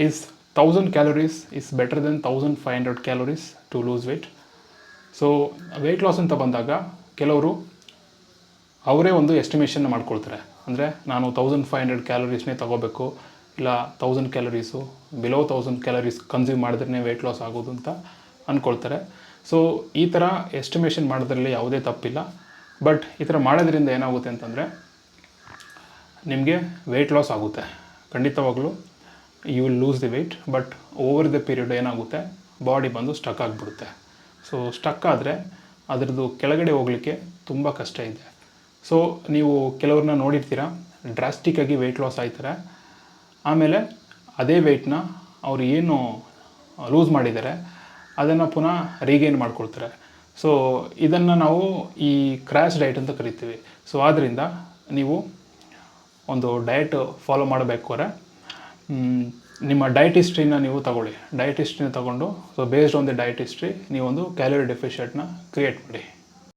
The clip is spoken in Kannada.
Is 1000 calories is better than 1500 calories to lose weight. So weight loss ಅಂತ ಬಂದಾಗ ಕೆಲವರು ಅವರೇ ಒಂದು ಎಸ್ಟಿಮೇಷನ್ನ ಮಾಡ್ಕೊಳ್ತಾರೆ. ಅಂದರೆ ನಾನು 1500 ಕ್ಯಾಲೋರೀಸ್ನೇ ತೊಗೋಬೇಕು, ಇಲ್ಲ 1000 ಕ್ಯಾಲೋರೀಸು, ಬಿಲೋ 1000 ಕ್ಯಾಲೋರೀಸ್ ಕನ್ಸ್ಯೂಮ್ ಮಾಡಿದ್ರೇ ವೆಯ್ಟ್ ಲಾಸ್ ಆಗೋದು ಅಂತ ಅಂದ್ಕೊಳ್ತಾರೆ. ಸೊ ಈ ಥರ ಎಸ್ಟಿಮೇಷನ್ ಮಾಡೋದ್ರಲ್ಲಿ ಯಾವುದೇ ತಪ್ಪಿಲ್ಲ. ಬಟ್ ಈ ಥರ ಮಾಡೋದ್ರಿಂದ ಏನಾಗುತ್ತೆ ಅಂತಂದರೆ ನಿಮಗೆ ವೆಯ್ಟ್ ಲಾಸ್ ಆಗುತ್ತೆ ಖಂಡಿತವಾಗ್ಲೂ. You will lose the weight, but over the period ಏನಾಗುತ್ತೆ, ಬಾಡಿ ಬಂದು ಸ್ಟಕ್ ಆಗಿಬಿಡುತ್ತೆ. ಸೊ ಸ್ಟಕ್ ಆದರೆ ಅದರದ್ದು ಕೆಳಗಡೆ ಹೋಗಲಿಕ್ಕೆ ತುಂಬ ಕಷ್ಟ ಇದೆ. ಸೊ ನೀವು ಕೆಲವ್ರನ್ನ ನೋಡಿರ್ತೀರ, ಡ್ರಾಸ್ಟಿಕ್ಕಾಗಿ ವೆಯ್ಟ್ ಲಾಸ್ ಆಯ್ತಾರೆ, ಆಮೇಲೆ ಅದೇ ವೆಯ್ಟ್ನ ಅವ್ರು ಏನು ಲೂಸ್ ಮಾಡಿದ್ದಾರೆ ಅದನ್ನು ಪುನಃ ರೀಗೇನ್ ಮಾಡ್ಕೊಳ್ತಾರೆ. ಸೊ ಇದನ್ನು ನಾವು ಈ ಕ್ರ್ಯಾಶ್ ಡಯಟ್ ಅಂತ ಕರಿತೀವಿ. ಸೊ ಆದ್ದರಿಂದ ನೀವು ಒಂದು ಡಯಟ್ ಫಾಲೋ ಮಾಡಬೇಕಾದ್ರೆ ನಿಮ್ಮ ಡಯಟ್ ಹಿಸ್ಟ್ರಿನ ನೀವು ತಗೊಳ್ಳಿ. ಡಯಟ್ ಹಿಸ್ಟ್ರಿನ ತಗೊಂಡು, so based on the diet history ನೀವೊಂದು ಕ್ಯಾಲೋರಿ ಡೆಫಿಷಿಯೆಂಟ್ನ ಕ್ರಿಯೇಟ್ ಮಾಡಿ.